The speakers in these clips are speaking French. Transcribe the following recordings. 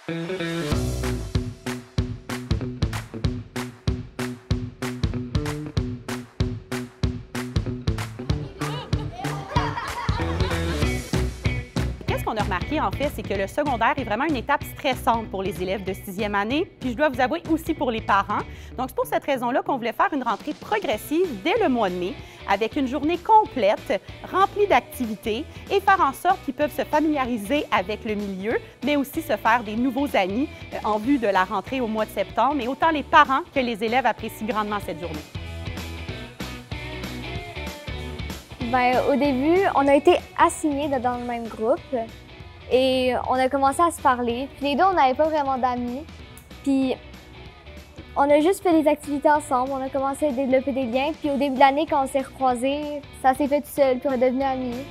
Qu'est-ce qu'on a remarqué, en fait, c'est que le secondaire est vraiment une étape stressante pour les élèves de 6e année, puis je dois vous avouer aussi pour les parents. Donc, c'est pour cette raison-là qu'on voulait faire une rentrée progressive dès le mois de mai, avec une journée complète, remplie d'activités, et faire en sorte qu'ils peuvent se familiariser avec le milieu, mais aussi se faire des nouveaux amis en vue de la rentrée au mois de septembre. Et autant les parents que les élèves apprécient grandement cette journée. Bien, au début, on a été assignés dans le même groupe et on a commencé à se parler. Puis les deux, on n'avait pas vraiment d'amis. Puis on a juste fait des activités ensemble, on a commencé à développer des liens. Puis au début de l'année, quand on s'est recroisés, ça s'est fait tout seul, puis on est devenus amis.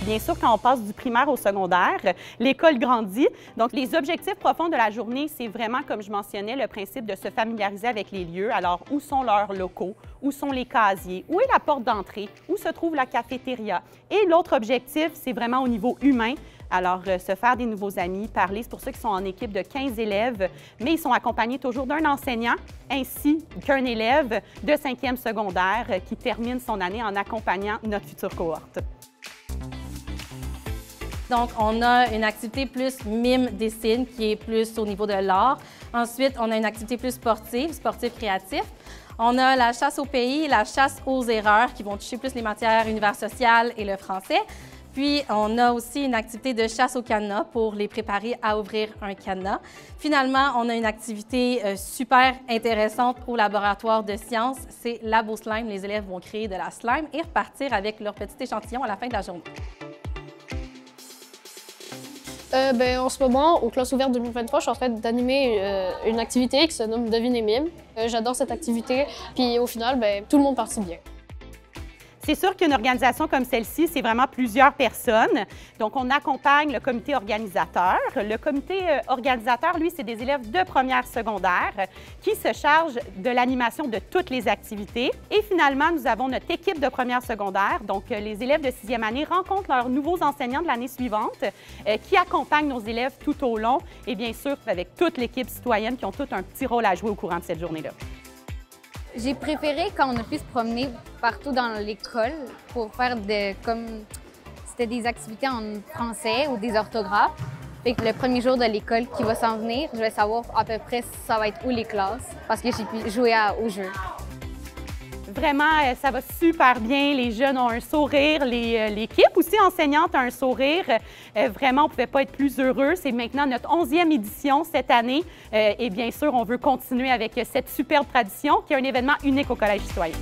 Bien sûr, quand on passe du primaire au secondaire, l'école grandit. Donc, les objectifs profonds de la journée, c'est vraiment, comme je mentionnais, le principe de se familiariser avec les lieux. Alors, où sont leurs locaux? Où sont les casiers? Où est la porte d'entrée? Où se trouve la cafétéria? Et l'autre objectif, c'est vraiment au niveau humain. Alors, se faire des nouveaux amis, parler. C'est pour ceux qui sont en équipe de 15 élèves, mais ils sont accompagnés toujours d'un enseignant ainsi qu'un élève de 5e secondaire qui termine son année en accompagnant notre future cohorte. Donc, on a une activité plus mime-dessine qui est plus au niveau de l'art. Ensuite, on a une activité plus sportive-créatif. On a la chasse au pays, la chasse aux erreurs qui vont toucher plus les matières univers social et le français. Puis, on a aussi une activité de chasse au cadenas pour les préparer à ouvrir un cadenas. Finalement, on a une activité super intéressante au laboratoire de sciences. C'est Labo Slime. Les élèves vont créer de la slime et repartir avec leur petit échantillon à la fin de la journée. En ce moment, aux classes ouvertes 2023, je suis en train d'animer une activité qui se nomme Devine et mime. J'adore cette activité, puis au final, tout le monde participe bien. C'est sûr qu'une organisation comme celle-ci, c'est vraiment plusieurs personnes. Donc, on accompagne le comité organisateur. Le comité organisateur, lui, c'est des élèves de première secondaire qui se chargent de l'animation de toutes les activités. Et finalement, nous avons notre équipe de première secondaire. Donc, les élèves de 6e année rencontrent leurs nouveaux enseignants de l'année suivante qui accompagnent nos élèves tout au long et bien sûr avec toute l'équipe citoyenne qui ont tout un petit rôle à jouer au courant de cette journée-là. J'ai préféré quand on a pu se promener partout dans l'école pour faire c'était des activités en français ou des orthographes. Fait que le premier jour de l'école qui va s'en venir, je vais savoir à peu près ça va être où les classes parce que j'ai pu jouer au jeu. Vraiment, ça va super bien. Les jeunes ont un sourire. L'équipe aussi enseignante a un sourire. Vraiment, on ne pouvait pas être plus heureux. C'est maintenant notre 11e édition cette année. Et bien sûr, on veut continuer avec cette superbe tradition qui est un événement unique au Collège citoyen.